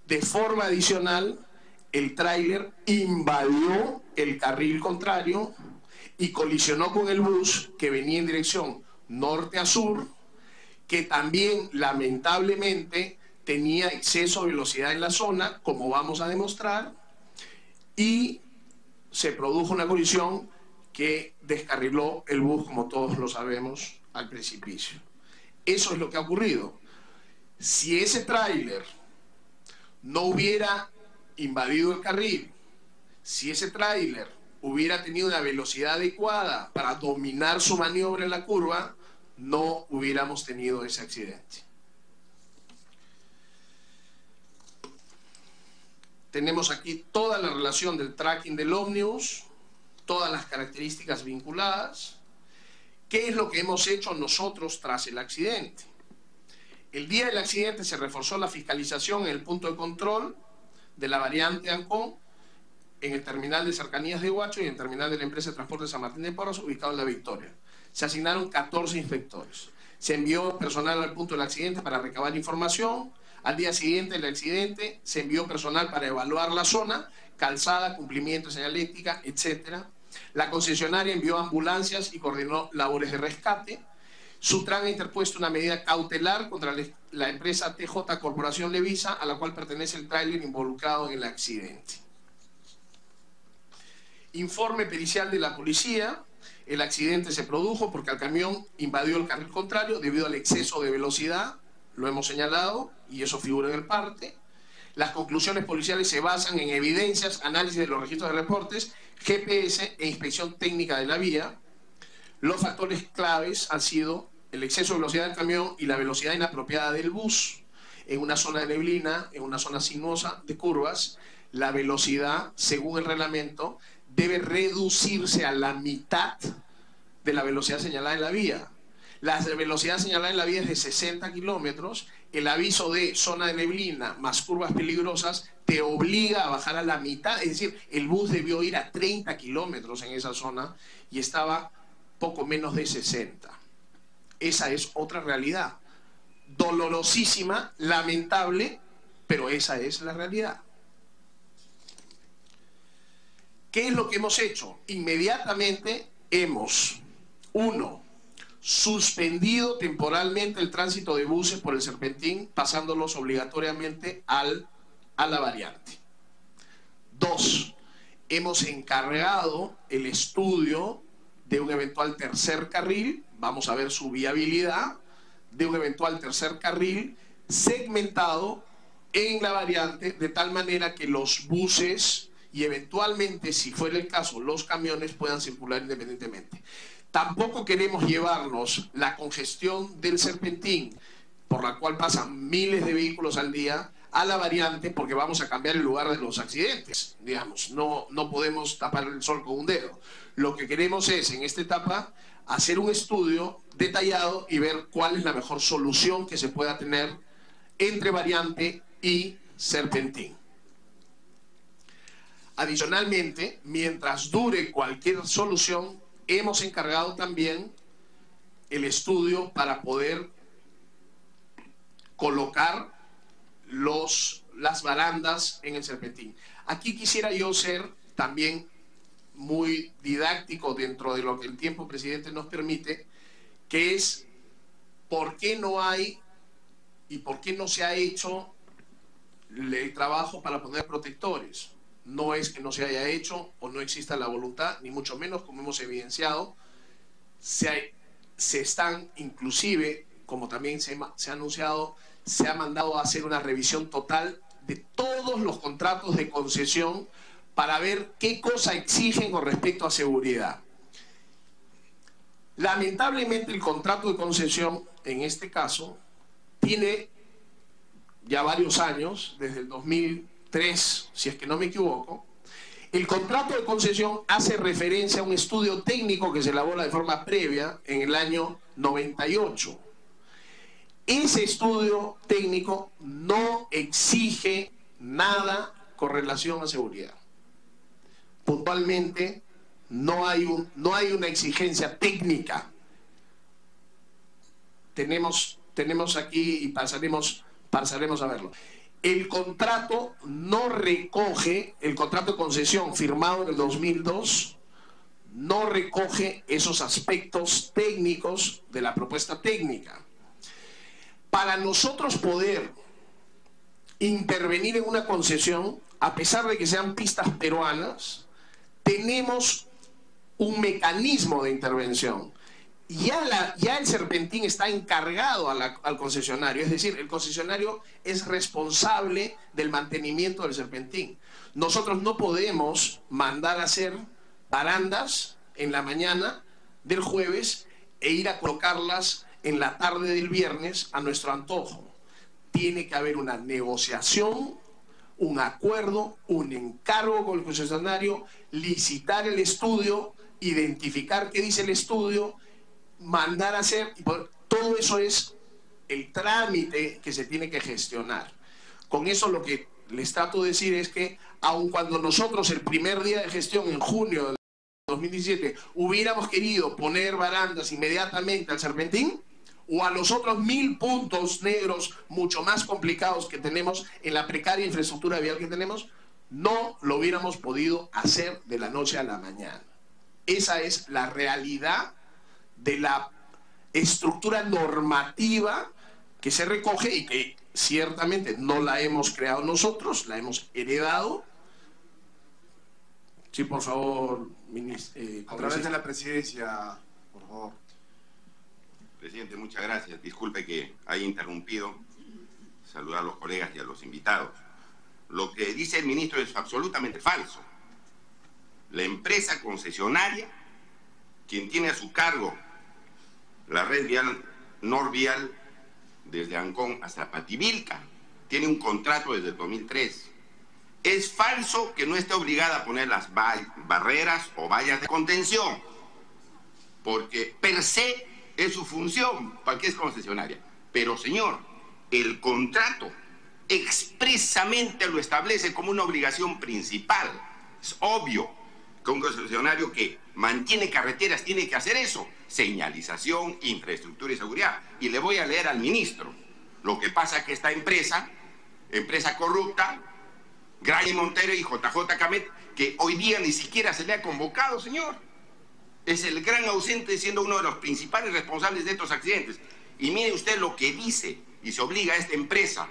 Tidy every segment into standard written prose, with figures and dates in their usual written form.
De forma adicional, el tráiler invadió el carril contrario y colisionó con el bus que venía en dirección norte a sur, que también lamentablemente tenía exceso de velocidad en la zona, como vamos a demostrar, y se produjo una colisión que descarriló el bus, como todos lo sabemos, al precipicio. Eso es lo que ha ocurrido. Si ese tráiler no hubiera invadido el carril, si ese tráiler hubiera tenido una velocidad adecuada para dominar su maniobra en la curva, no hubiéramos tenido ese accidente. Tenemos aquí toda la relación del tracking del ómnibus, todas las características vinculadas. ¿Qué es lo que hemos hecho nosotros tras el accidente? El día del accidente se reforzó la fiscalización en el punto de control de la variante Ancón, en el terminal de cercanías de Huacho y en el terminal de la empresa de transporte San Martín de Porres, ubicado en La Victoria. Se asignaron 14 inspectores. Se envió personal al punto del accidente para recabar información. Al día siguiente del accidente se envió personal para evaluar la zona, calzada, cumplimiento de señalética, etc. La concesionaria envió ambulancias y coordinó labores de rescate. Sutran ha interpuesto una medida cautelar contra la empresa TJ Corporación Levisa, a la cual pertenece el tráiler involucrado en el accidente. Informe pericial de la policía. El accidente se produjo porque el camión invadió el carril contrario debido al exceso de velocidad, lo hemos señalado, y eso figura en el parte. Las conclusiones policiales se basan en evidencias, análisis de los registros de reportes, GPS e inspección técnica de la vía. Los factores claves han sido el exceso de velocidad del camión y la velocidad inapropiada del bus. En una zona de neblina, en una zona sinuosa de curvas, la velocidad, según el reglamento, debe reducirse a la mitad de la velocidad señalada en la vía. La velocidad señalada en la vía es de 60 kilómetros. El aviso de zona de neblina más curvas peligrosas te obliga a bajar a la mitad. Es decir, el bus debió ir a 30 kilómetros en esa zona y estaba poco menos de 60. Esa es otra realidad. Dolorosísima, lamentable, pero esa es la realidad. ¿Qué es lo que hemos hecho? Inmediatamente hemos, 1, suspendido temporalmente el tránsito de buses por el Serpentín, pasándolos obligatoriamente a la variante. 2, hemos encargado el estudio de un eventual tercer carril, vamos a ver su viabilidad, de un eventual tercer carril segmentado en la variante, de tal manera que los buses y eventualmente, si fuera el caso, los camiones puedan circular independientemente. Tampoco queremos llevarnos la congestión del Serpentín, por la cual pasan miles de vehículos al día, a la variante, porque vamos a cambiar el lugar de los accidentes. Digamos, no podemos tapar el sol con un dedo. Lo que queremos es, en esta etapa, hacer un estudio detallado y ver cuál es la mejor solución que se pueda tener entre variante y Serpentín. Adicionalmente, mientras dure cualquier solución, hemos encargado también el estudio para poder colocar las barandas en el Serpentín. Aquí quisiera yo ser también muy didáctico dentro de lo que el tiempo, presidente, nos permite, que es por qué no hay y por qué no se ha hecho el trabajo para poner protectores. No es que no se haya hecho o no exista la voluntad, ni mucho menos, como hemos evidenciado. Se están, inclusive, como también se ha anunciado, se ha mandado a hacer una revisión total de todos los contratos de concesión para ver qué cosa exigen con respecto a seguridad. Lamentablemente, el contrato de concesión, en este caso, tiene ya varios años, desde el 2003, si es que no me equivoco. El contrato de concesión hace referencia a un estudio técnico que se elabora de forma previa en el año 98. Ese estudio técnico no exige nada con relación a seguridad. Puntualmente, no hay una exigencia técnica. Tenemos aquí, y pasaremos a verlo. el contrato no recoge, el contrato de concesión firmado en el 2002, no recoge esos aspectos técnicos de la propuesta técnica. Para nosotros poder intervenir en una concesión, a pesar de que sean pistas peruanas, tenemos un mecanismo de intervención. Ya el Serpentín está encargado al concesionario, es decir, el concesionario es responsable del mantenimiento del Serpentín. Nosotros no podemos mandar a hacer barandas en la mañana del jueves e ir a colocarlas en la tarde del viernes a nuestro antojo. Tiene que haber una negociación, un acuerdo, un encargo con el concesionario, licitar el estudio, identificar qué dice el estudio, mandar a hacer, todo eso es el trámite que se tiene que gestionar. Con eso lo que les trato de decir es que aun cuando nosotros el primer día de gestión en junio del 2017 hubiéramos querido poner barandas inmediatamente al Serpentín o a los otros 1000 puntos negros mucho más complicados que tenemos en la precaria infraestructura vial que tenemos, no lo hubiéramos podido hacer de la noche a la mañana. Esa es la realidad de la estructura normativa que se recoge y que ciertamente no la hemos creado nosotros, la hemos heredado. Sí, por favor, ministro. A través de la presidencia, por favor. Presidente, muchas gracias. Disculpe que haya interrumpido. Saludar a los colegas y a los invitados. Lo que dice el ministro es absolutamente falso. La empresa concesionaria, quien tiene a su cargo la red vial Norvial desde Ancón hasta Pativilca, tiene un contrato desde el 2003. Es falso que no esté obligada a poner las barreras o vallas de contención, porque per se es su función, para que es concesionaria. Pero, señor, el contrato expresamente lo establece como una obligación principal. Es obvio que un concesionario que mantiene carreteras tiene que hacer eso: señalización, infraestructura y seguridad. Y le voy a leer al ministro. Lo que pasa es que esta empresa corrupta, Gray Montero y JJ Camet, que hoy día ni siquiera se le ha convocado, señor, es el gran ausente, siendo uno de los principales responsables de estos accidentes. Y mire usted lo que dice, y se obliga a esta empresa.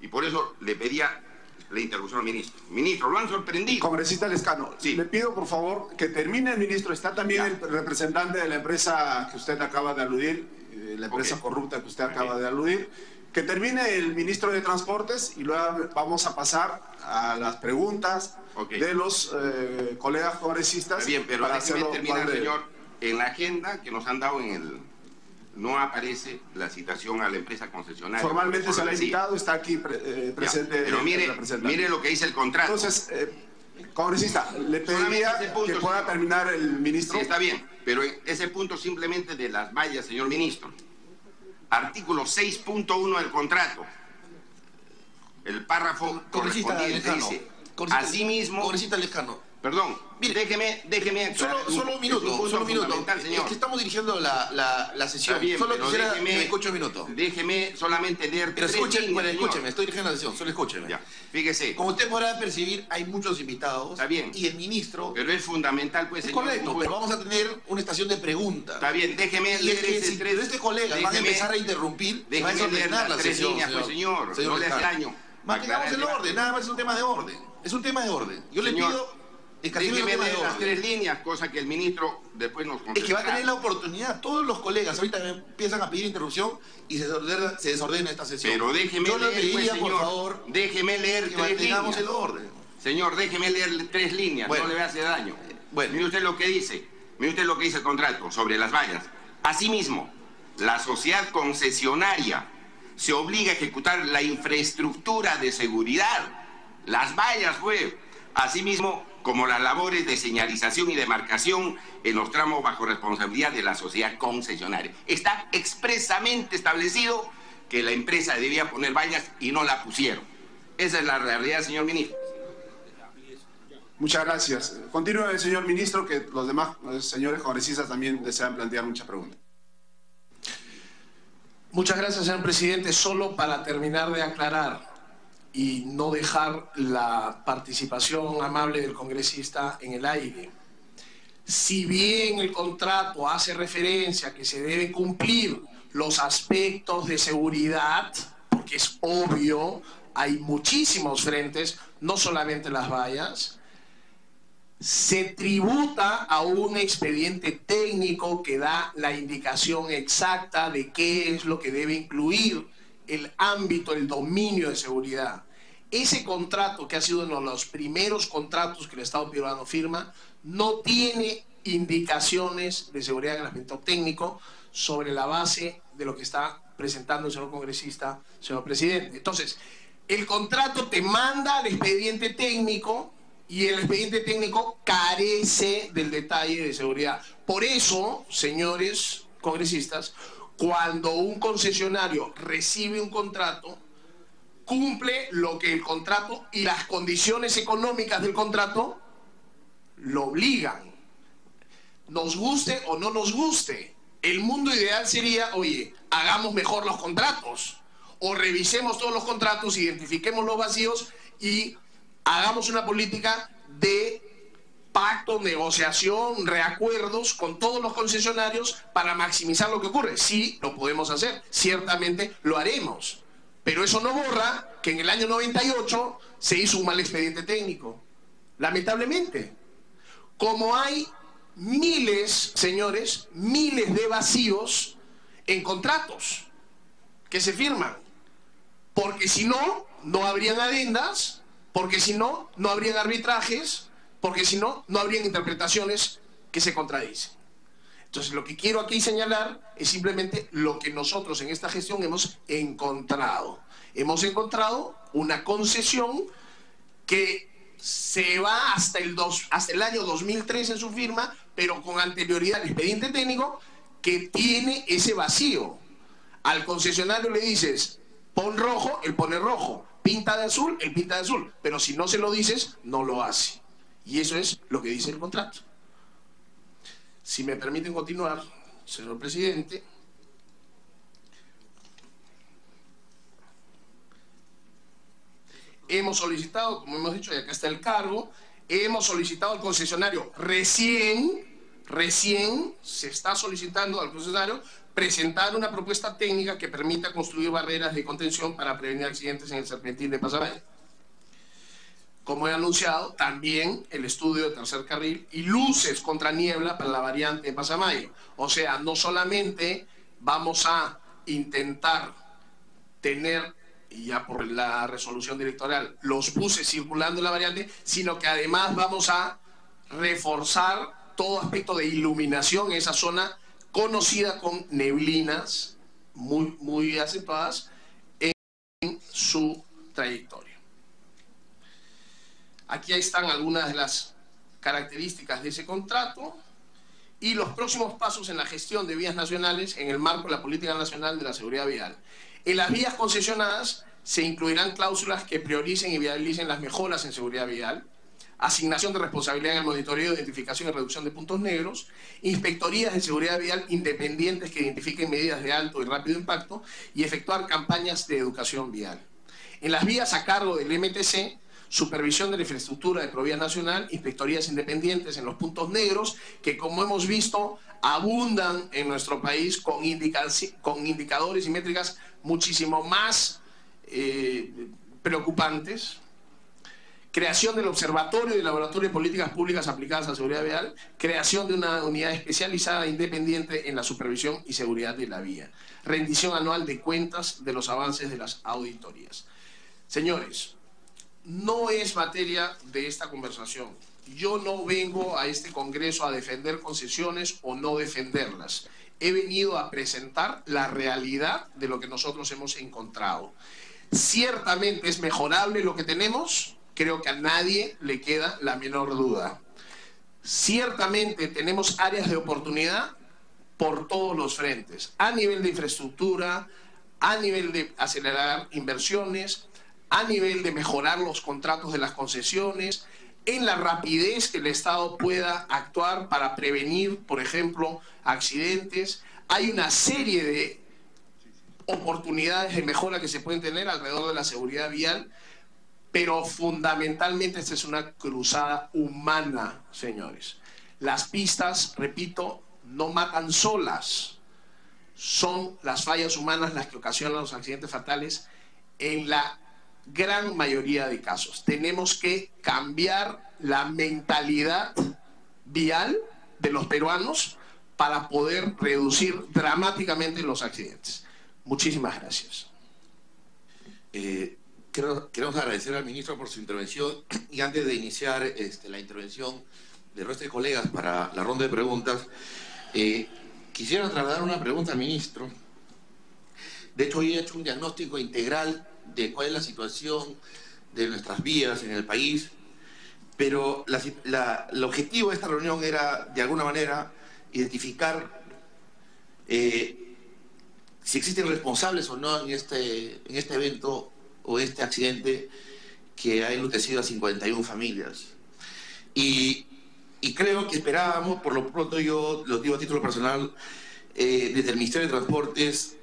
Y por eso le pedía la interrupción al ministro. Ministro, lo han sorprendido. Congresista Lescano, sí, le pido por favor que termine el ministro. Está también el representante de la empresa que usted acaba de aludir, la empresa corrupta que usted acaba de aludir. Que termine el ministro de Transportes y luego vamos a pasar a las preguntas de los colegas congresistas. Está bien, pero déjeme terminar, señor. En la agenda que nos han dado no aparece la citación a la empresa concesionaria. Formalmente se la ha invitado, está aquí presente. Ya, pero mire lo que dice el contrato. Entonces, congresista, le pediría que pueda terminar el ministro. Sí, está bien, pero ese punto simplemente de las vallas, señor ministro. Artículo 6.1 del contrato. El párrafo correspondiente dice: asimismo... Congresista Lescano. Perdón, mire, déjeme solo un minuto, señor. Es que estamos dirigiendo la sesión. Bien, solo quisiera que me escuche un minuto. Déjeme solamente leer. Pero escúcheme, estoy dirigiendo la sesión, solo escúcheme. Ya, fíjese. Como usted podrá percibir, hay muchos invitados. Está bien. Y el ministro... Pero es fundamental, pues, es señor. Correcto, pero vamos a tener una estación de preguntas. Está bien, déjeme leer ese tres. Pero este colega van a empezar a interrumpir, déjeme leer las tres líneas, pues, señor. No le hace daño. Mantengamos el orden, nada más es un tema de orden. Es un tema de orden. Yo le pido... déjeme leer las tres líneas, cosa que el ministro después nos contestará. Es que va a tener la oportunidad. Todos los colegas ahorita empiezan a pedir interrupción y se desordena esta sesión. Pero déjeme Yo leer, le pediría, pues, señor, por favor, déjeme leer que tres mantengamos líneas. el orden. Señor, déjeme leer tres líneas, bueno, no le va a hacer daño. Bueno. Mire usted lo que dice. Mire usted lo que dice el contrato sobre las vallas. Asimismo, la sociedad concesionaria se obliga a ejecutar la infraestructura de seguridad. Las vallas, pues. Asimismo, como las labores de señalización y demarcación en los tramos bajo responsabilidad de la sociedad concesionaria. Está expresamente establecido que la empresa debía poner vallas y no la pusieron. Esa es la realidad, señor ministro. Muchas gracias. Continúe el señor ministro, que los demás señores congresistas también desean plantear muchas preguntas. Muchas gracias, señor presidente. Solo para terminar de aclarar, y no dejar la participación amable del congresista en el aire. Si bien el contrato hace referencia a que se debe cumplir los aspectos de seguridad, porque es obvio, hay muchísimos frentes, no solamente las vallas, se tributa a un expediente técnico que da la indicación exacta de qué es lo que debe incluir el ámbito, el dominio de seguridad. Ese contrato, que ha sido uno de los primeros contratos que el Estado peruano firma, no tiene indicaciones de seguridad en el aspecto técnico sobre la base de lo que está presentando el señor congresista, señor presidente. Entonces, el contrato te manda al expediente técnico y el expediente técnico carece del detalle de seguridad. Por eso, señores congresistas, cuando un concesionario recibe un contrato, cumple lo que el contrato y las condiciones económicas del contrato lo obligan. Nos guste o no nos guste. El mundo ideal sería, oye, hagamos mejor los contratos, o revisemos todos los contratos, identifiquemos los vacíos y hagamos una política de pacto, negociación, reacuerdos con todos los concesionarios para maximizar lo que ocurre. Sí, lo podemos hacer, ciertamente lo haremos, pero eso no borra que en el año 98 se hizo un mal expediente técnico, lamentablemente. Como hay miles, señores, miles de vacíos en contratos que se firman, porque si no, no habrían adendas, porque si no, no habrían arbitrajes, porque si no, no habrían interpretaciones que se contradicen. Entonces, lo que quiero aquí señalar es simplemente lo que nosotros en esta gestión hemos encontrado. Hemos encontrado una concesión que se va hasta el año 2003 en su firma, pero con anterioridad al expediente técnico, que tiene ese vacío. Al concesionario le dices, pon rojo, él pone rojo, pinta de azul, él pinta de azul, pero si no se lo dices, no lo hace. Y eso es lo que dice el contrato. Si me permiten continuar, señor presidente. Hemos solicitado, como hemos dicho, y acá está el cargo, hemos solicitado al concesionario, recién se está solicitando al concesionario presentar una propuesta técnica que permita construir barreras de contención para prevenir accidentes en el serpentín de Pasamayo. Como he anunciado, también el estudio de tercer carril y luces contra niebla para la variante de Pasamayo. O sea, no solamente vamos a intentar tener, y ya por la resolución directorial, los buses circulando en la variante, sino que además vamos a reforzar todo aspecto de iluminación en esa zona conocida con neblinas muy acentuadas en su trayectoria. Aquí están algunas de las características de ese contrato y los próximos pasos en la gestión de vías nacionales en el marco de la Política Nacional de la Seguridad Vial. En las vías concesionadas se incluirán cláusulas que prioricen y vialicen las mejoras en seguridad vial, asignación de responsabilidad en el monitoreo, identificación y reducción de puntos negros, inspectorías de seguridad vial independientes que identifiquen medidas de alto y rápido impacto y efectuar campañas de educación vial. En las vías a cargo del MTC, supervisión de la infraestructura de Provía Nacional, inspectorías independientes en los puntos negros, que como hemos visto abundan en nuestro país con indicadores y métricas muchísimo más preocupantes. Creación del Observatorio y Laboratorio de Políticas Públicas aplicadas a la seguridad vial, creación de una unidad especializada e independiente en la supervisión y seguridad de la vía, rendición anual de cuentas de los avances de las auditorías. Señores, no es materia de esta conversación. Yo no vengo a este Congreso a defender concesiones o no defenderlas. He venido a presentar la realidad de lo que nosotros hemos encontrado. Ciertamente es mejorable lo que tenemos, creo que a nadie le queda la menor duda. Ciertamente tenemos áreas de oportunidad por todos los frentes, a nivel de infraestructura, a nivel de acelerar inversiones, a nivel de mejorar los contratos de las concesiones, en la rapidez que el Estado pueda actuar para prevenir, por ejemplo, accidentes. Hay una serie de oportunidades de mejora que se pueden tener alrededor de la seguridad vial Pero fundamentalmente esta es una cruzada humana, señores. Las pistas, repito, no matan solas. Son las fallas humanas las que ocasionan los accidentes fatales en la gran mayoría de casos. Tenemos que cambiar la mentalidad vial de los peruanos para poder reducir dramáticamente los accidentes. Muchísimas gracias. Queremos agradecer al ministro por su intervención y antes de iniciar la intervención del resto de colegas para la ronda de preguntas, quisiera trasladar una pregunta al ministro. De hecho, hoy he hecho un diagnóstico integral de cuál es la situación de nuestras vías en el país, pero el objetivo de esta reunión era, de alguna manera, identificar si existen responsables o no en este evento o este accidente que ha enlutecido a 51 familias. Y creo que esperábamos, por lo pronto yo lo digo a título personal, desde el Ministerio de Transportes,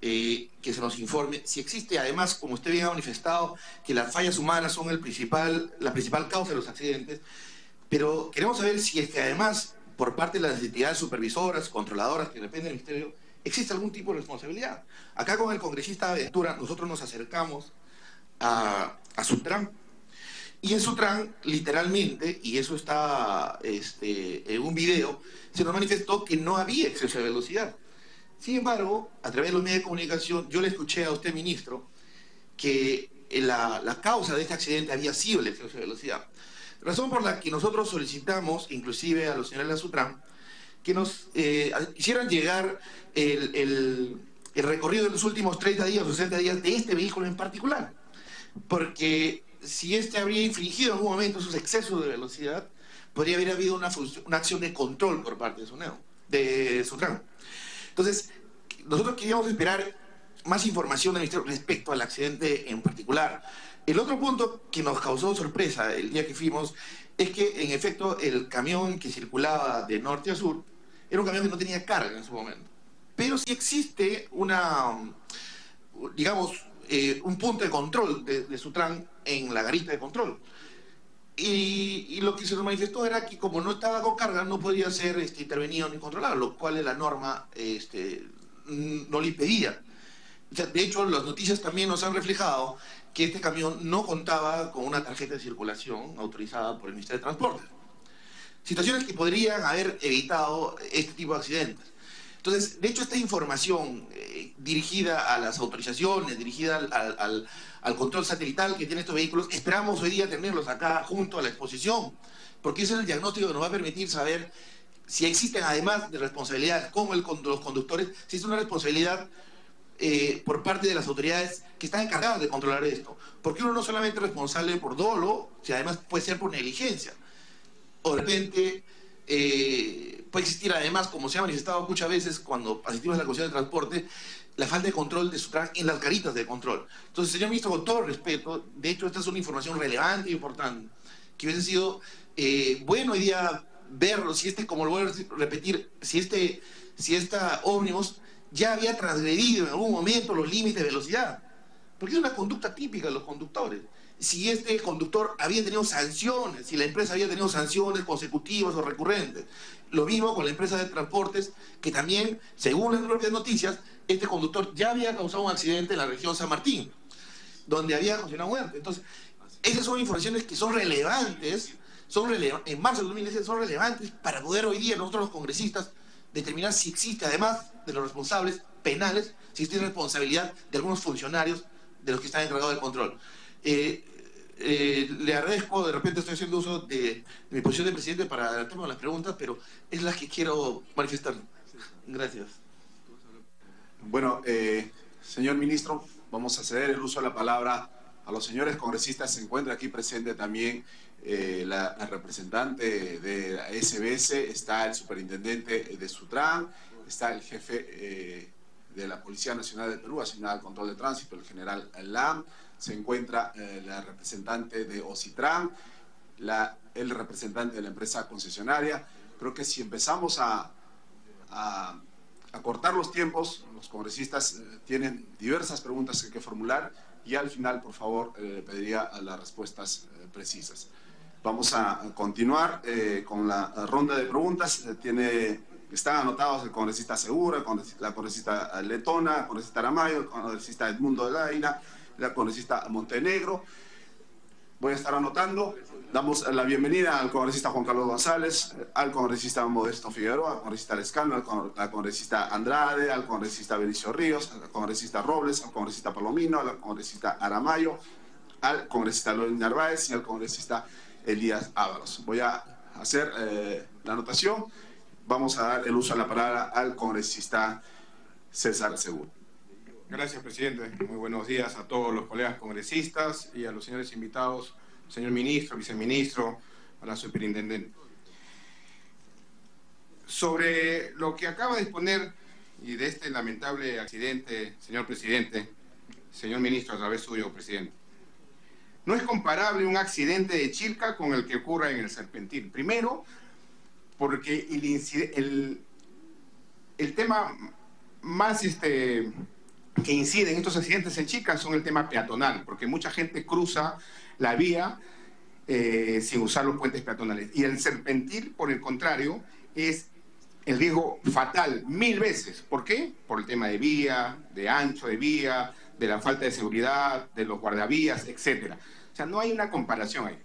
que se nos informe si existe, además, como usted bien ha manifestado, que las fallas humanas son la principal causa de los accidentes, pero queremos saber si es que además, por parte de las entidades supervisoras, controladoras que dependen del Ministerio, existe algún tipo de responsabilidad. Acá con el congresista Ventura, nosotros nos acercamos a Sutran, y en Sutran, literalmente, y eso está en un video, se nos manifestó que no había exceso de velocidad. Sin embargo, a través de los medios de comunicación, yo le escuché a usted, ministro, que la causa de este accidente había sido el exceso de velocidad. Razón por la que nosotros solicitamos, inclusive a los señores de la Sutran, que nos hicieran llegar el recorrido de los últimos 30 días o 60 días de este vehículo en particular. Porque si este habría infringido en algún momento esos excesos de velocidad, podría haber habido una acción de control por parte de Sutran. Entonces, nosotros queríamos esperar más información del Ministerio respecto al accidente en particular. El otro punto que nos causó sorpresa el día que fuimos es que, en efecto, el camión que circulaba de norte a sur era un camión que no tenía carga en su momento. Pero sí existe un punto de control de Sutran en la garita de control. Y lo que se nos manifestó era que como no estaba con carga no podía ser intervenido ni controlado, lo cual la norma no le impedía. O sea, de hecho, las noticias también nos han reflejado que este camión no contaba con una tarjeta de circulación autorizada por el Ministerio de Transportes. Situaciones que podrían haber evitado este tipo de accidentes. Entonces, de hecho, esta información dirigida a las autorizaciones, dirigida al control satelital que tienen estos vehículos, esperamos hoy día tenerlos acá junto a la exposición, porque ese es el diagnóstico que nos va a permitir saber si existen, además de responsabilidades como los conductores, si es una responsabilidad por parte de las autoridades que están encargadas de controlar esto. Porque uno no solamente es responsable por dolo, sino además puede ser por negligencia. O de repente puede existir además, como se ha manifestado muchas veces cuando asistimos a la Comisión de Transporte, la falta de control de Sutran en las garitas de control. Entonces, señor ministro, con todo respeto, de hecho esta es una información relevante e importante, que hubiese sido bueno hoy día verlo, como lo voy a repetir, si esta ómnibus ya había transgredido en algún momento los límites de velocidad, porque es una conducta típica de los conductores. Si este conductor había tenido sanciones, si la empresa había tenido sanciones consecutivas o recurrentes. Lo mismo con la empresa de transportes, que también, según las propias noticias, este conductor ya había causado un accidente en la región San Martín, donde había ocasionado muerte. Entonces, esas son informaciones que son relevantes, en marzo del 2017 son relevantes para poder hoy día nosotros los congresistas determinar si existe, además de los responsables penales, si existe responsabilidad de algunos funcionarios de los que están encargados del control. Le agradezco, de repente estoy haciendo uso de mi posición de presidente para adelantarme a las preguntas, pero es las que quiero manifestar. Gracias. Bueno, señor ministro, vamos a ceder el uso de la palabra a los señores congresistas. Se encuentra aquí presente también la representante de la SBS, está el superintendente de Sutran, está el jefe de la Policía Nacional del Perú, asignado al control de tránsito, el general Lam. Se encuentra la representante de Ocitran, el representante de la empresa concesionaria. Creo que si empezamos a cortar los tiempos, los congresistas tienen diversas preguntas que hay que formular y al final, por favor, pediría las respuestas precisas. Vamos a continuar con la ronda de preguntas. Están anotados el congresista Segura, la congresista Letona, el congresista Aramayo, el congresista Edmundo de Laina, la congresista Montenegro. Voy a estar anotando. Damos la bienvenida al congresista Juan Carlos González, al congresista Modesto Figueroa, al congresista Lescano, al congresista Andrade, al congresista Benicio Ríos, al congresista Robles, al congresista Palomino, al congresista Aramayo, al congresista Loren Narváez y al congresista Elías Ábalos. Voy a hacer la anotación. Vamos a dar el uso de la palabra al congresista César Segura. Gracias, presidente. Muy buenos días a todos los colegas congresistas y a los señores invitados, señor ministro, viceministro, a la superintendente. Sobre lo que acaba de exponer y de este lamentable accidente, señor presidente, señor ministro, a través suyo, presidente, no es comparable un accidente de Chilca con el que ocurra en el Serpentín. Primero, porque el tema más que incide en estos accidentes en Chilca son el tema peatonal, porque mucha gente cruza la vía sin usar los puentes peatonales. Y el Serpentín, por el contrario, es el riesgo fatal 1000 veces. ¿Por qué? Por el tema de vía, de ancho de vía, de la falta de seguridad, de los guardavías, etc. O sea, no hay una comparación ahí.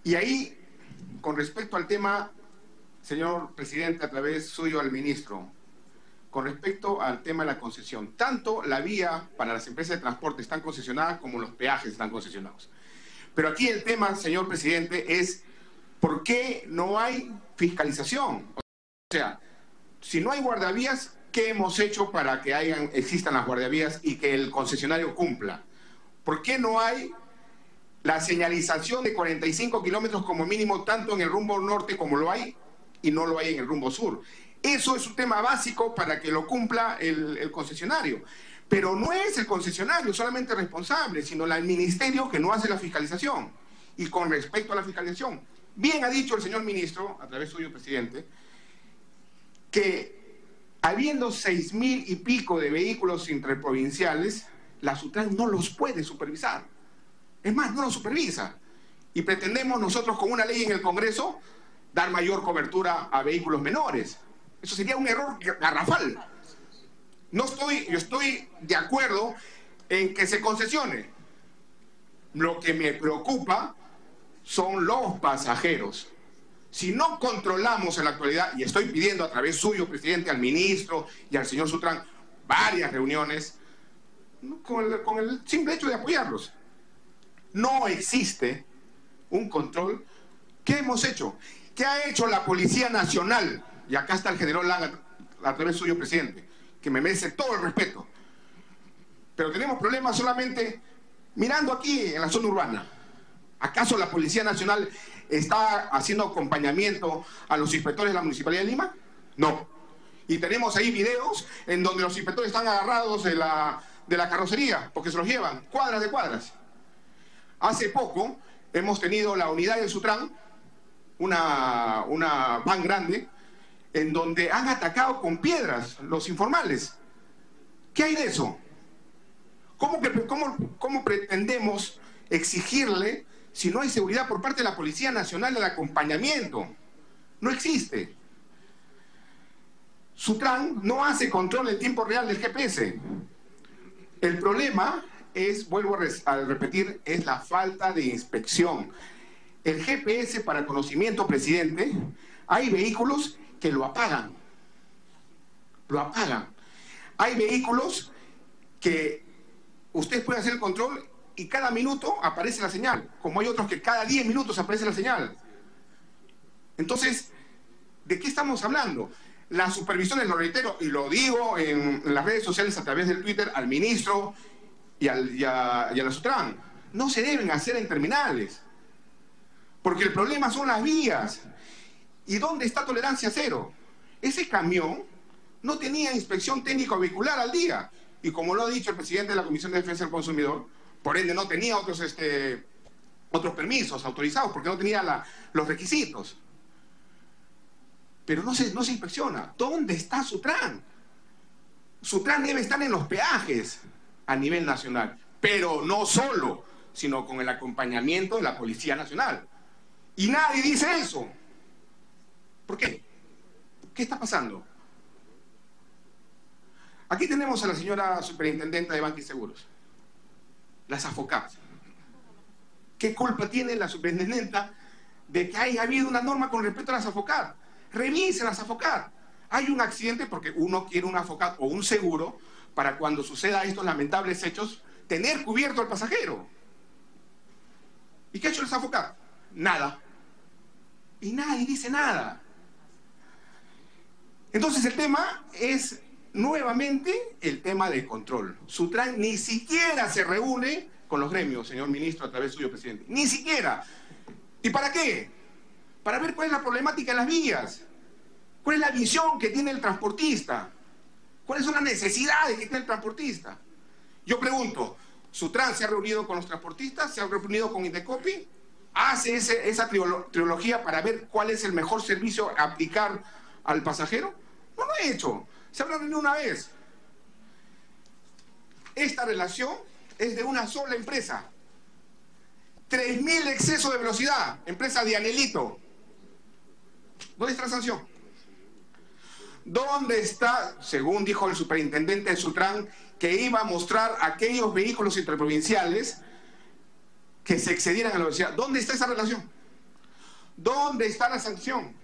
Y ahí, con respecto al tema, señor presidente, a través suyo al ministro, con respecto al tema de la concesión, tanto la vía para las empresas de transporte están concesionadas como los peajes están concesionados. Pero aquí el tema, señor presidente, es ¿por qué no hay fiscalización? O sea, si no hay guardavías, ¿qué hemos hecho para que existan las guardavías y que el concesionario cumpla? ¿Por qué no hay la señalización de 45 kilómetros como mínimo, tanto en el rumbo norte como lo hay y no lo hay en el rumbo sur? Eso es un tema básico para que lo cumpla el concesionario. Pero no es el concesionario solamente responsable, sino el ministerio que no hace la fiscalización. Y con respecto a la fiscalización, bien ha dicho el señor ministro, a través suyo, presidente, que habiendo 6.000 y pico de vehículos interprovinciales, la SUTRAN no los puede supervisar. Es más, no los supervisa. Y pretendemos nosotros con una ley en el Congreso dar mayor cobertura a vehículos menores. Eso sería un error garrafal. Yo estoy de acuerdo en que se concesione. Lo que me preocupa son los pasajeros. Si no controlamos en la actualidad, y estoy pidiendo a través suyo, presidente, al ministro y al señor SUTRAN, varias reuniones, con el simple hecho de apoyarlos. No existe un control. ¿Qué hemos hecho? ¿Qué ha hecho la Policía Nacional? Y acá está el general Lang, a través suyo, presidente, que me merece todo el respeto. Pero tenemos problemas solamente mirando aquí en la zona urbana. ¿Acaso la Policía Nacional está haciendo acompañamiento a los inspectores de la Municipalidad de Lima? No. Y tenemos ahí videos en donde los inspectores están agarrados de la carrocería, porque se los llevan cuadras de cuadras. Hace poco hemos tenido la unidad del SUTRAN, una van grande, en donde han atacado con piedras los informales. ¿Qué hay de eso? ¿Cómo pretendemos exigirle si no hay seguridad por parte de la Policía Nacional del acompañamiento? No existe. SUTRAN no hace control en tiempo real del GPS. El problema es, vuelvo a repetir, es la falta de inspección. El GPS para conocimiento, presidente, hay vehículos que lo apagan. Lo apagan. Hay vehículos que usted puede hacer el control y cada minuto aparece la señal, como hay otros que cada 10 minutos aparece la señal. Entonces, ¿de qué estamos hablando? Las supervisiones, lo reitero, y lo digo en las redes sociales a través del Twitter al ministro y a la SUTRAN, no se deben hacer en terminales, porque el problema son las vías. ¿Y dónde está tolerancia cero? Ese camión no tenía inspección técnica vehicular al día, y como lo ha dicho el presidente de la Comisión de Defensa del Consumidor, por ende no tenía otros permisos autorizados, porque no tenía los requisitos. Pero no se inspecciona. ¿Dónde está SUTRAN? SUTRAN debe estar en los peajes a nivel nacional, pero no solo, sino con el acompañamiento de la Policía Nacional. Y nadie dice eso. ¿Por qué? ¿Qué está pasando? Aquí tenemos a la señora superintendenta de Banca y Seguros, la SAFOCAP. ¿Qué culpa tiene la superintendenta de que haya habido una norma con respecto a la SAFOCAP? Revisen la SAFOCAP. Hay un accidente porque uno quiere una SAFOCAP o un seguro para cuando suceda estos lamentables hechos, tener cubierto al pasajero. ¿Y qué ha hecho el SAFOCAP? Nada. Y nadie dice nada. Entonces el tema es nuevamente el tema del control. Sutran ni siquiera se reúne con los gremios, señor ministro, a través suyo, presidente. Ni siquiera. ¿Y para qué? Para ver cuál es la problemática en las vías. ¿Cuál es la visión que tiene el transportista? ¿Cuáles son las necesidades que tiene el transportista? Yo pregunto, ¿Sutran se ha reunido con los transportistas? ¿Se ha reunido con Indecopi? ¿Hace esa trilogía para ver cuál es el mejor servicio a aplicar al pasajero? No lo he hecho. Se habrá reunido una vez. Esta relación es de una sola empresa. 3.000 excesos de velocidad. Empresa de Anelito. ¿Dónde está la sanción? ¿Dónde está, según dijo el superintendente de Sutran, que iba a mostrar aquellos vehículos interprovinciales que se excedieran a la velocidad? ¿Dónde está esa relación? ¿Dónde está la sanción?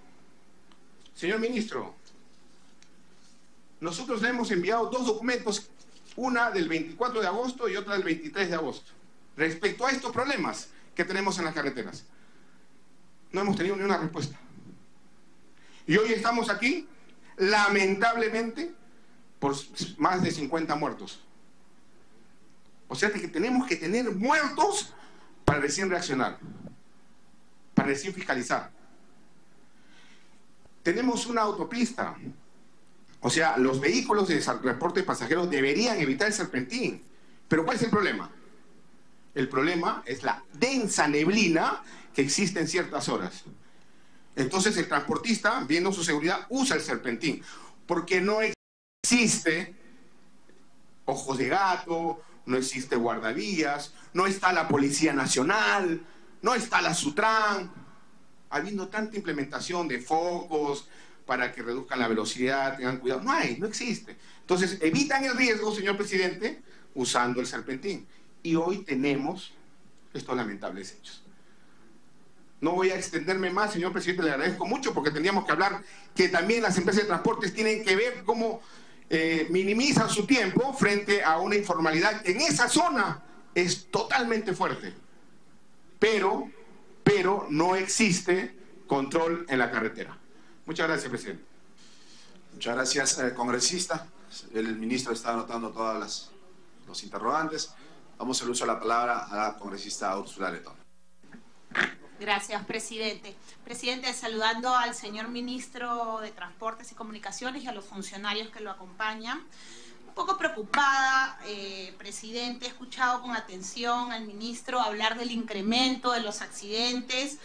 Señor ministro, nosotros le hemos enviado 2 documentos, una del 24 de agosto y otra del 23 de agosto, respecto a estos problemas que tenemos en las carreteras. No hemos tenido ni una respuesta. Y hoy estamos aquí, lamentablemente, por más de 50 muertos. O sea que tenemos que tener muertos para recién reaccionar, para recién fiscalizar. Tenemos una autopista. O sea, los vehículos de transporte de pasajeros deberían evitar el serpentín. Pero ¿cuál es el problema? El problema es la densa neblina que existe en ciertas horas. Entonces el transportista, viendo su seguridad, usa el serpentín. Porque no existe ojos de gato, no existe guardavías, no está la Policía Nacional, no está la Sutran. Habiendo tanta implementación de focos para que reduzcan la velocidad, tengan cuidado, no existe. Entonces evitan el riesgo, señor presidente, usando el serpentín. Y hoy tenemos estos lamentables hechos. No voy a extenderme más, señor presidente, le agradezco mucho porque tendríamos que hablar que también las empresas de transportes tienen que ver cómo minimizan su tiempo frente a una informalidad que en esa zona es totalmente fuerte. Pero no existe control en la carretera. Muchas gracias, presidente. Muchas gracias, congresista. El ministro está anotando todos los interrogantes. Vamos al uso de la palabra a la congresista Úrsula Letón. Gracias, presidente. Presidente, saludando al señor ministro de Transportes y Comunicaciones y a los funcionarios que lo acompañan. Un poco preocupada, presidente, he escuchado con atención al ministro hablar del incremento de los accidentes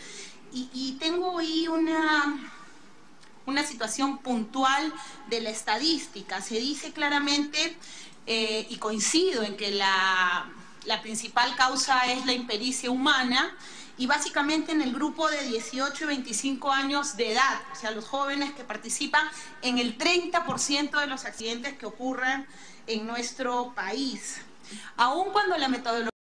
y tengo ahí una situación puntual de la estadística. Se dice claramente, y coincido en que la principal causa es la impericia humana, y básicamente en el grupo de 18 y 25 años de edad, o sea, los jóvenes que participan en el 30% de los accidentes que ocurren en nuestro país. Aun cuando la metodología